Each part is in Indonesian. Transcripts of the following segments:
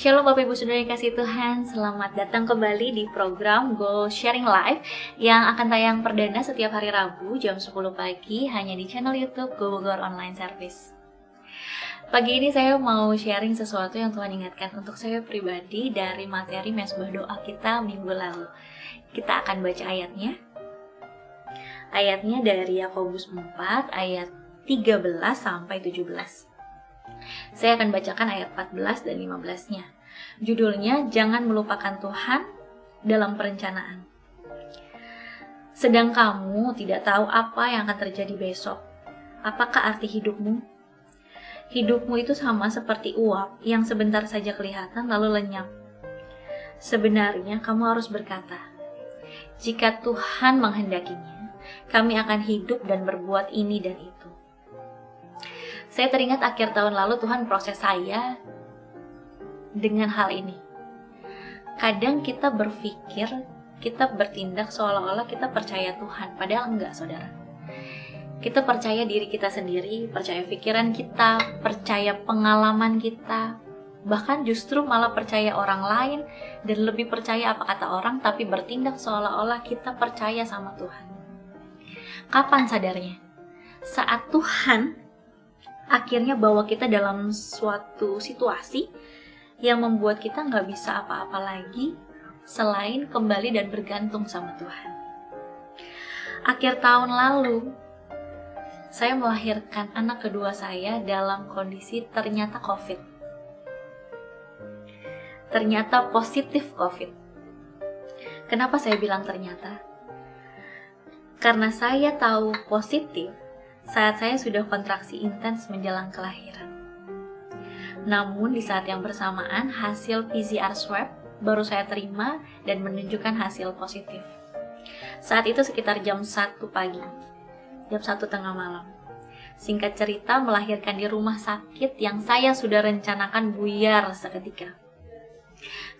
Shalom Bapak Ibu Saudara yang kasih Tuhan, selamat datang kembali di program Go Sharing Live yang akan tayang perdana setiap hari Rabu jam 10 pagi hanya di channel YouTube Go Bogor Online Service. Pagi ini saya mau sharing sesuatu yang Tuhan ingatkan untuk saya pribadi dari materi mesbah doa kita minggu lalu. Kita akan baca ayatnya. Ayatnya dari Yakobus 4 ayat 13 sampai 17. Saya akan bacakan ayat 14 dan 15-nya. Judulnya, Jangan Melupakan Tuhan dalam Perencanaan. Sedang kamu tidak tahu apa yang akan terjadi besok. Apakah arti hidupmu? Hidupmu itu sama seperti uap yang sebentar saja kelihatan lalu lenyap. Sebenarnya kamu harus berkata, jika Tuhan menghendakinya, kami akan hidup dan berbuat ini dan itu. Saya teringat akhir tahun lalu Tuhan proses saya dengan hal ini. Kadang kita berpikir, kita bertindak seolah-olah kita percaya Tuhan, padahal enggak, saudara. Kita percaya diri kita sendiri, percaya pikiran kita, percaya pengalaman kita, bahkan justru malah percaya orang lain dan lebih percaya apa kata orang, tapi bertindak seolah-olah kita percaya sama Tuhan. Kapan sadarnya? Saat Tuhan akhirnya bawa kita dalam suatu situasi yang membuat kita nggak bisa apa-apa lagi selain kembali dan bergantung sama Tuhan. Akhir tahun lalu, saya melahirkan anak kedua saya dalam kondisi ternyata COVID. Ternyata positif COVID. Kenapa saya bilang ternyata? Karena saya tahu positif saat saya sudah kontraksi intens menjelang kelahiran. Namun di saat yang bersamaan hasil PCR swab baru saya terima dan menunjukkan hasil positif. Saat itu sekitar jam 1 pagi, jam 1 tengah malam. Singkat cerita, melahirkan di rumah sakit yang saya sudah rencanakan buyar seketika.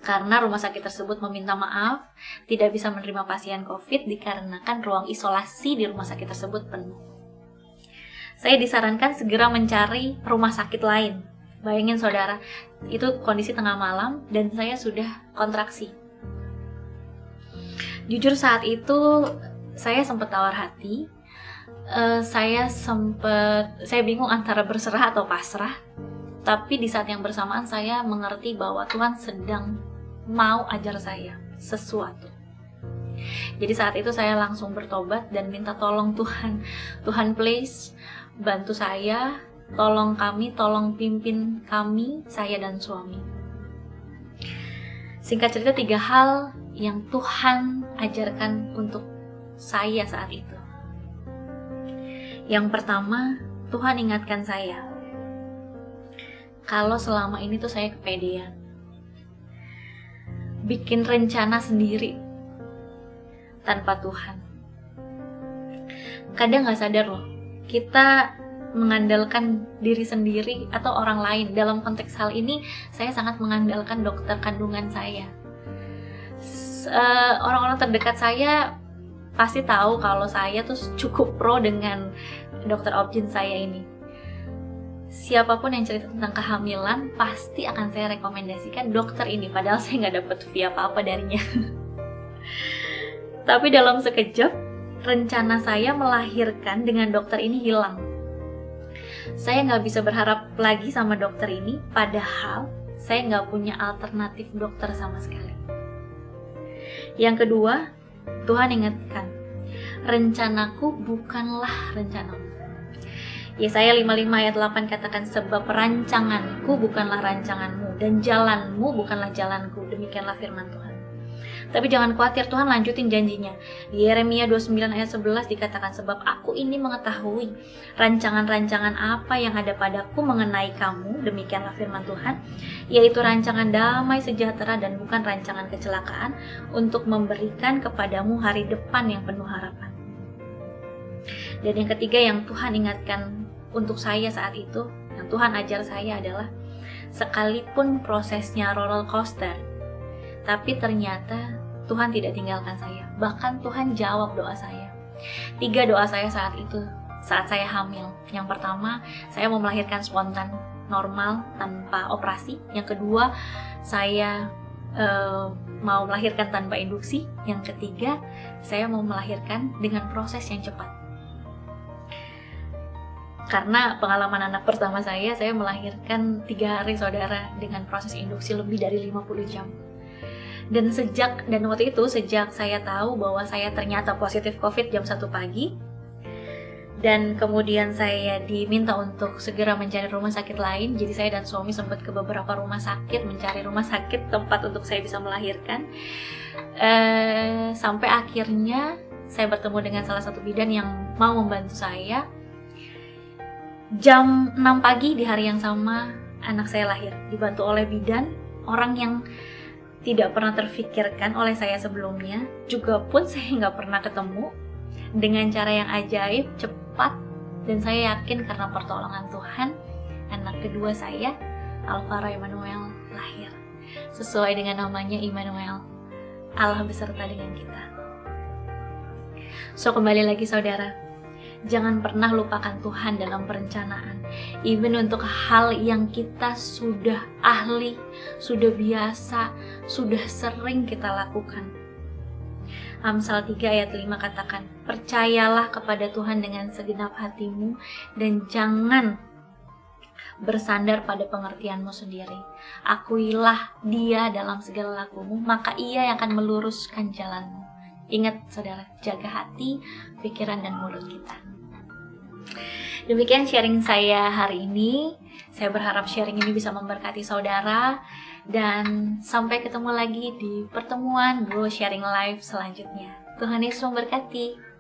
Karena rumah sakit tersebut meminta maaf, tidak bisa menerima pasien COVID dikarenakan ruang isolasi di rumah sakit tersebut penuh. Saya disarankan segera mencari rumah sakit lain. Bayangin saudara, itu kondisi tengah malam dan saya sudah kontraksi. Jujur saat itu saya sempat tawar hati. Saya bingung antara berserah atau pasrah. Tapi di saat yang bersamaan saya mengerti bahwa Tuhan sedang mau ajar saya sesuatu. Jadi saat itu saya langsung bertobat dan minta tolong Tuhan. Tuhan please, bantu saya, tolong kami, tolong pimpin kami, saya dan suami. Singkat cerita 3 hal yang Tuhan ajarkan untuk saya saat itu. Yang pertama, Tuhan ingatkan saya, kalau selama ini tuh saya kepedean. Bikin rencana sendiri tanpa Tuhan. Kadang gak sadar loh, kita mengandalkan diri sendiri atau orang lain. Dalam konteks hal ini, saya sangat mengandalkan dokter kandungan saya. Orang-orang terdekat saya pasti tahu kalau saya tuh cukup pro dengan dokter Objin saya ini. Siapapun yang cerita tentang kehamilan, pasti akan saya rekomendasikan dokter ini, padahal saya nggak dapet fee apa-apa darinya. Tapi dalam sekejap, rencana saya melahirkan dengan dokter ini hilang. Saya nggak bisa berharap lagi sama dokter ini, padahal saya nggak punya alternatif dokter sama sekali. Yang kedua, Tuhan ingatkan, rencanaku bukanlah rencanamu. Yesaya 55 ayat 8 katakan, sebab rancanganku bukanlah rancanganmu dan jalanmu bukanlah jalanku. Demikianlah firman Tuhan. Tapi jangan khawatir, Tuhan lanjutin janjinya. Di Yeremia 29 ayat 11 dikatakan, sebab aku ini mengetahui rancangan-rancangan apa yang ada padaku mengenai kamu, demikianlah firman Tuhan, yaitu rancangan damai sejahtera dan bukan rancangan kecelakaan, untuk memberikan kepadamu hari depan yang penuh harapan. Dan yang ketiga yang Tuhan ingatkan untuk saya saat itu, yang Tuhan ajar saya adalah, sekalipun prosesnya roller coaster, tapi ternyata Tuhan tidak tinggalkan saya. Bahkan Tuhan jawab doa saya. 3 doa saya saat itu, saat saya hamil. Yang pertama, saya mau melahirkan spontan. normal tanpa operasi. Yang kedua, saya mau melahirkan tanpa induksi. Yang ketiga, saya mau melahirkan dengan proses yang cepat. Karena pengalaman anak pertama saya melahirkan 3 hari saudara dengan proses induksi lebih dari 50 jam. Dan waktu itu sejak saya tahu bahwa saya ternyata positif COVID jam 1 pagi, dan kemudian saya diminta untuk segera mencari rumah sakit lain. Jadi saya dan suami sempat ke beberapa rumah sakit mencari rumah sakit tempat untuk saya bisa melahirkan. Sampai akhirnya saya bertemu dengan salah satu bidan yang mau membantu saya. Jam 6 pagi di hari yang sama anak saya lahir, dibantu oleh bidan, orang yang tidak pernah terfikirkan oleh saya sebelumnya, juga pun saya nggak pernah ketemu, dengan cara yang ajaib, cepat, dan saya yakin karena pertolongan Tuhan, anak kedua saya, Alvaro Emmanuel, lahir. Sesuai dengan namanya, Immanuel, Allah beserta dengan kita. So, kembali lagi saudara, jangan pernah lupakan Tuhan dalam perencanaan. Even untuk hal yang kita sudah ahli, sudah biasa, sudah sering kita lakukan. Amsal 3 ayat 5 katakan, percayalah kepada Tuhan dengan segenap hatimu dan jangan bersandar pada pengertianmu sendiri. Akuilah Dia dalam segala lakumu, maka Ia yang akan meluruskan jalanmu. Ingat saudara, jaga hati, pikiran, dan mulut kita. Demikian sharing saya hari ini. Saya berharap sharing ini bisa memberkati saudara. Dan sampai ketemu lagi di pertemuan Go Sharing Live selanjutnya. Tuhan Yesus memberkati.